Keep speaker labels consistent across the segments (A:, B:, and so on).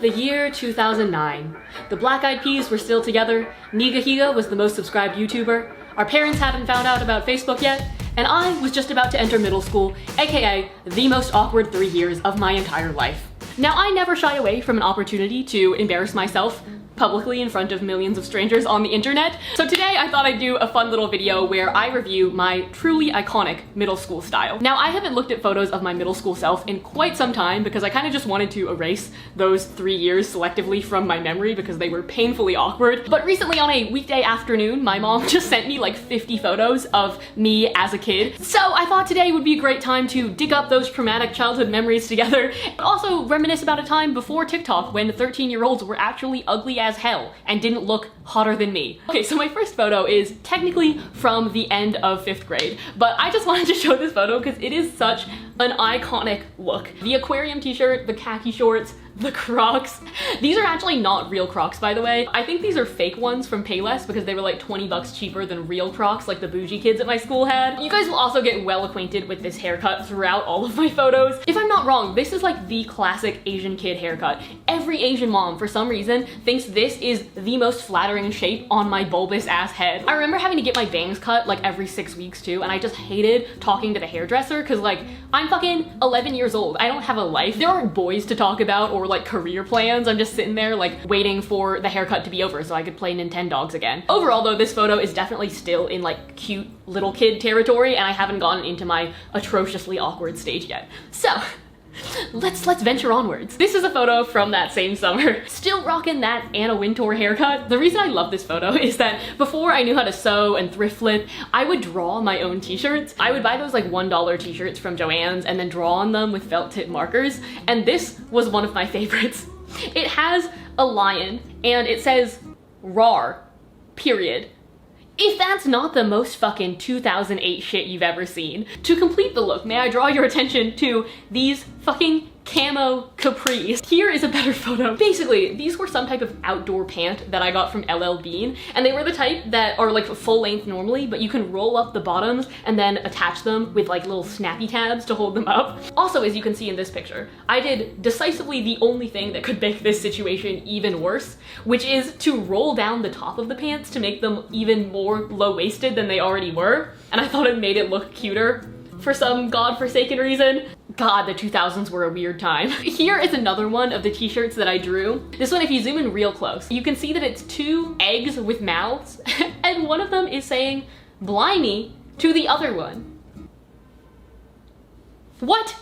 A: The year 2009. The Black Eyed Peas were still together, Niga Higa was the most subscribed YouTuber, our parents hadn't found out about Facebook yet, and I was just about to enter middle school, aka the most awkward 3 years of my entire life. Now, I never shy away from an opportunity to embarrass myself publicly in front of millions of strangers on the internet. So today I thought I'd do a fun little video where I review my truly iconic middle school style. Now, I haven't looked at photos of my middle school self in quite some time because I kind of just wanted to erase those 3 years selectively from my memory because they were painfully awkward. But recently on a weekday afternoon, my mom just sent me like 50 photos of me as a kid. So I thought today would be a great time to dig up those traumatic childhood memories together, but also reminisce about a time before TikTok when 13-year-olds were actually ugly as hell and didn't look hotter than me. Okay, so my first photo is technically from the end of 5th grade, but I just wanted to show this photo because it is such an iconic look. The aquarium t-shirt, the khaki shorts, the Crocs. These are actually not real Crocs, by the way. I think these are fake ones from Payless because they were like 20 bucks cheaper than real Crocs like the bougie kids at my school had. You guys will also get well acquainted with this haircut throughout all of my photos. If I'm not wrong, this is like the classic Asian kid haircut. Every Asian mom, for some reason, thinks this is the most flattering shape on my bulbous ass head. I remember having to get my bangs cut like every 6 weeks too, and I just hated talking to the hairdresser because like, I'm fucking 11 years old. I don't have a life. There aren't boys to talk about or like career plans. I'm just sitting there like waiting for the haircut to be over so I could play Nintendogs again. Overall though, this photo is definitely still in like cute little kid territory and I haven't gotten into my atrociously awkward stage yet. So let's venture onwards. This is a photo from that same summer. Still rocking that Anna Wintour haircut. The reason I love this photo is that before I knew how to sew and thrift flip, I would draw my own t-shirts. I would buy those like $1 t-shirts from Joann's and then draw on them with felt tip markers, and this was one of my favorites. It has a lion and it says "RAR," period. If that's not the most fucking 2008 shit you've ever seen. To complete the look, may I draw your attention to these fucking camo capris. Here is a better photo. Basically, these were some type of outdoor pant that I got from LL Bean, and they were the type that are like full length normally, but you can roll up the bottoms and then attach them with like little snappy tabs to hold them up. Also, as you can see in this picture, I did decisively the only thing that could make this situation even worse, which is to roll down the top of the pants to make them even more low-waisted than they already were, and I thought it made it look cuter for some godforsaken reason. God, the 2000s were a weird time. Here is another one of the t-shirts that I drew. This one, if you zoom in real close, you can see that it's 2 eggs with mouths, and one of them is saying "blimey" to the other one. What?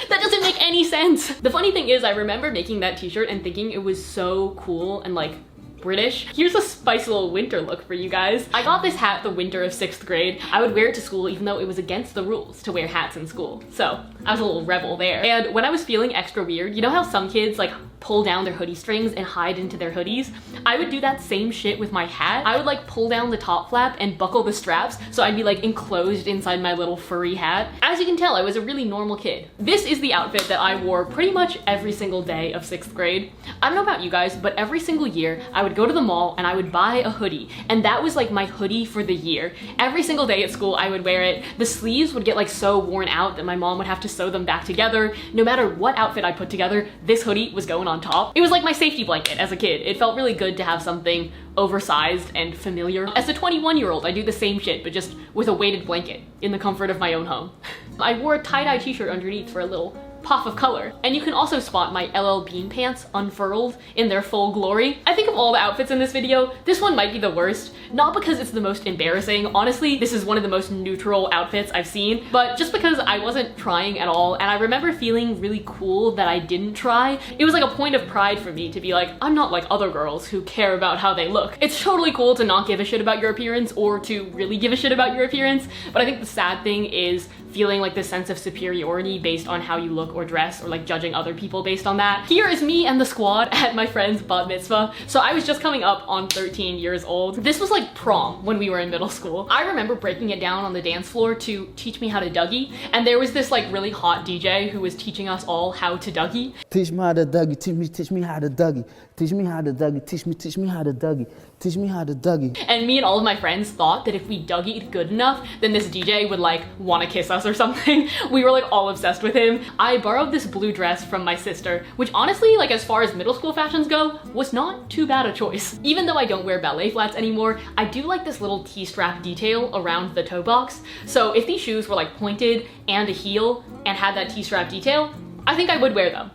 A: That doesn't make any sense. The funny thing is, I remember making that t-shirt and thinking it was so cool and like British. Here's a spicy little winter look for you guys. I got this hat the winter of 6th grade. I would wear it to school even though it was against the rules to wear hats in school. So I was a little rebel there. And when I was feeling extra weird, you know how some kids like pull down their hoodie strings and hide into their hoodies? I would do that same shit with my hat. I would like pull down the top flap and buckle the straps so I'd be like enclosed inside my little furry hat. As you can tell, I was a really normal kid. This is the outfit that I wore pretty much every single day of 6th grade. I don't know about you guys, but every single year I would go to the mall and I would buy a hoodie, and that was like my hoodie for the year. Every single day at school I would wear it. The sleeves would get like so worn out that my mom would have to sew them back together. No matter what outfit I put together, this hoodie was going on top. It was like my safety blanket as a kid. It felt really good to have something oversized and familiar. As a 21-year-old, I do the same shit, but just with a weighted blanket in the comfort of my own home. I wore a tie-dye t-shirt underneath for a little pop of color. And you can also spot my LL Bean pants unfurled in their full glory. I think of all the outfits in this video, this one might be the worst. Not because it's the most embarrassing. Honestly, this is one of the most neutral outfits I've seen, but just because I wasn't trying at all, and I remember feeling really cool that I didn't try. It was like a point of pride for me to be like, I'm not like other girls who care about how they look. It's totally cool to not give a shit about your appearance or to really give a shit about your appearance, but I think the sad thing is feeling like this sense of superiority based on how you look or dress, or like judging other people based on that. Here is me and the squad at my friend's bat mitzvah. So I was just coming up on 13 years old. This was like prom when we were in middle school. I remember breaking it down on the dance floor to teach me how to Dougie, and there was this like really hot DJ who was teaching us all how to Dougie.
B: Teach me how to Dougie, teach me how to Dougie, teach me how to Dougie, teach me how to Dougie, teach me how to Dougie.
A: And me and all of my friends thought that if we Dougied good enough, then this DJ would like want to kiss us us or something. We were like all obsessed with him. I borrowed this blue dress from my sister, which honestly, like as far as middle school fashions go, was not too bad a choice. Even though I don't wear ballet flats anymore, I do like this little T-strap detail around the toe box. So if these shoes were like pointed and a heel and had that T-strap detail, I think I would wear them.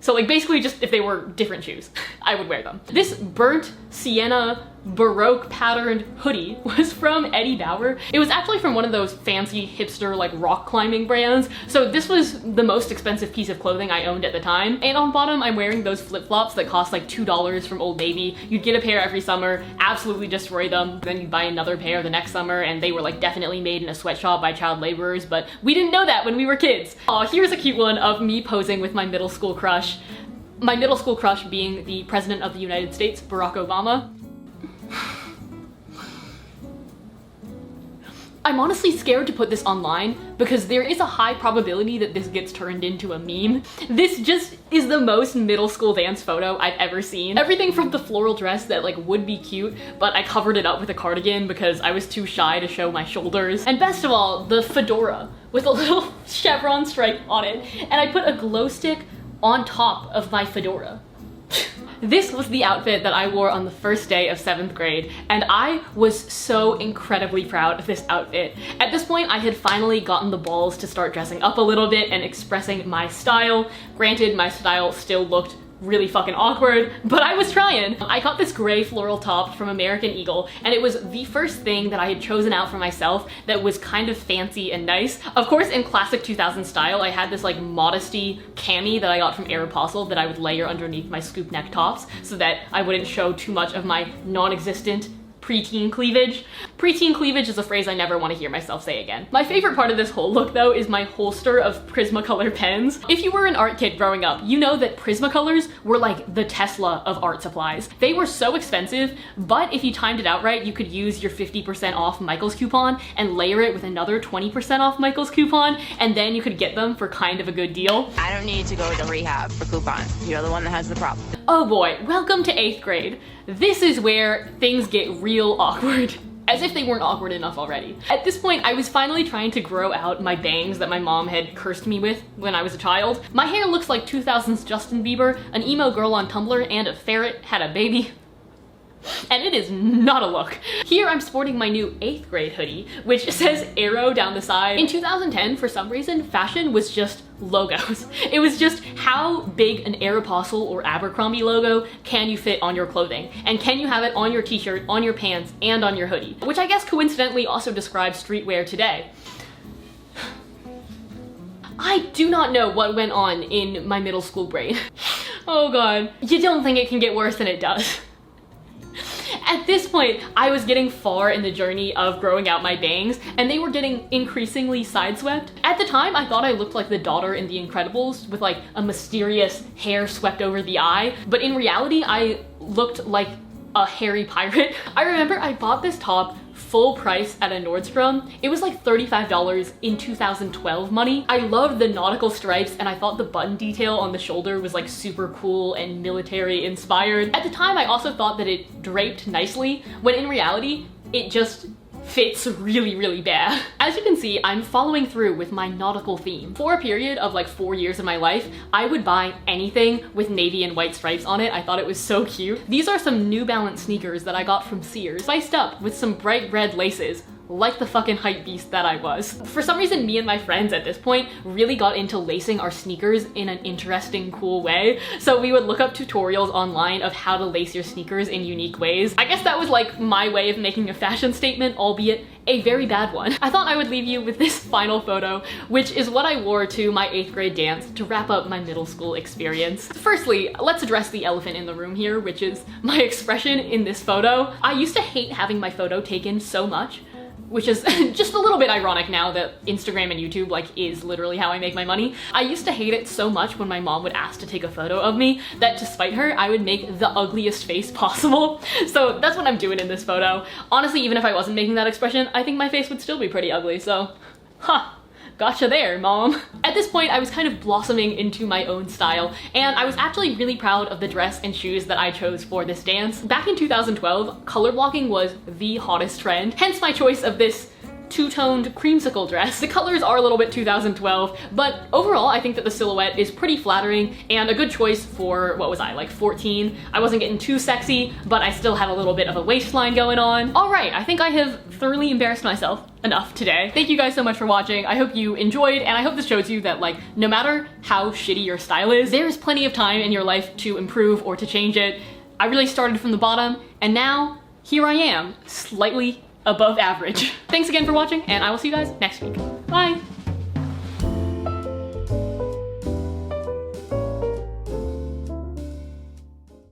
A: So like basically just if they were different shoes, I would wear them. This burnt sienna Baroque patterned hoodie was from Eddie Bauer. It was actually from one of those fancy hipster like rock climbing brands. So this was the most expensive piece of clothing I owned at the time. And on bottom, I'm wearing those flip-flops that cost like $2 from Old Navy. You'd get a pair every summer, absolutely destroy them. Then you'd buy another pair the next summer and they were like definitely made in a sweatshop by child laborers, but we didn't know that when we were kids. Aw, here's a cute one of me posing with my middle school crush. My middle school crush being the President of the United States, Barack Obama. I'm honestly scared to put this online because there is a high probability that this gets turned into a meme. This just is the most middle school dance photo I've ever seen. Everything from the floral dress that like would be cute, but I covered it up with a cardigan because I was too shy to show my shoulders. And best of all, the fedora with a little chevron stripe on it. And I put a glow stick on top of my fedora. This was the outfit that I wore on the first day of 7th grade, and I was so incredibly proud of this outfit. At this point, I had finally gotten the balls to start dressing up a little bit and expressing my style. Granted, my style still looked really fucking awkward, but I was trying. I got this gray floral top from American Eagle, and it was the first thing that I had chosen out for myself that was kind of fancy and nice. Of course, in classic 2000 style, I had this like modesty cami that I got from Aeropostale that I would layer underneath my scoop neck tops so that I wouldn't show too much of my non-existent preteen cleavage. Preteen cleavage is a phrase I never want to hear myself say again. My favorite part of this whole look though is my holster of Prismacolor pens. If you were an art kid growing up, you know that Prismacolors were like the Tesla of art supplies. They were so expensive, but if you timed it out right, you could use your 50% off Michael's coupon and layer it with another 20% off Michael's coupon, and then you could get them for kind of a good deal.
C: I don't need to go to rehab for coupons. You're the one that has the problem.
A: Oh boy, welcome to 8th grade. This is where things get real awkward. As if they weren't awkward enough already. At this point, I was finally trying to grow out my bangs that my mom had cursed me with when I was a child. My hair looks like 2000s Justin Bieber, an emo girl on Tumblr, and a ferret had a baby. And it is not a look. Here I'm sporting my new 8th grade hoodie, which says Arrow down the side. In 2010, for some reason, fashion was just logos. It was just how big an Aeropostale or Abercrombie logo can you fit on your clothing? And can you have it on your t-shirt, on your pants, and on your hoodie? Which I guess coincidentally also describes streetwear today. I do not know what went on in my middle school brain. Oh god. You don't think it can get worse than it does. At this point, I was getting far in the journey of growing out my bangs, and they were getting increasingly sideswept. At the time, I thought I looked like the daughter in The Incredibles with like a mysterious hair swept over the eye, but in reality, I looked like a hairy pirate. I remember I bought this top full price at a Nordstrom. It was like $35 in 2012 money. I loved the nautical stripes and I thought the button detail on the shoulder was like super cool and military inspired. At the time, I also thought that it draped nicely, when in reality, it just fits really, really bad. As you can see, I'm following through with my nautical theme. For a period of like 4 years of my life, I would buy anything with navy and white stripes on it. I thought it was so cute. These are some New Balance sneakers that I got from Sears, spiced up with some bright red laces, like the fucking hype beast that I was. For some reason, me and my friends at this point really got into lacing our sneakers in an interesting, cool way. So we would look up tutorials online of how to lace your sneakers in unique ways. I guess that was like my way of making a fashion statement, albeit a very bad one. I thought I would leave you with this final photo, which is what I wore to my 8th grade dance to wrap up my middle school experience. Firstly, let's address the elephant in the room here, which is my expression in this photo. I used to hate having my photo taken so much, which is just a little bit ironic now that Instagram and YouTube like is literally how I make my money. I used to hate it so much when my mom would ask to take a photo of me that to spite her, I would make the ugliest face possible. So that's what I'm doing in this photo. Honestly, even if I wasn't making that expression, I think my face would still be pretty ugly, so gotcha there, mom. At this point, I was kind of blossoming into my own style, and I was actually really proud of the dress and shoes that I chose for this dance. Back in 2012, color blocking was the hottest trend, hence my choice of this two-toned creamsicle dress. The colors are a little bit 2012, but overall I think that the silhouette is pretty flattering and a good choice for, what was I, like 14? I wasn't getting too sexy, but I still had a little bit of a waistline going on. All right, I think I have thoroughly embarrassed myself enough today. Thank you guys so much for watching. I hope you enjoyed, and I hope this shows you that, like, no matter how shitty your style is, there's plenty of time in your life to improve or to change it. I really started from the bottom, and now here I am, slightly above average. Thanks again for watching, and I will see you guys next week. Bye!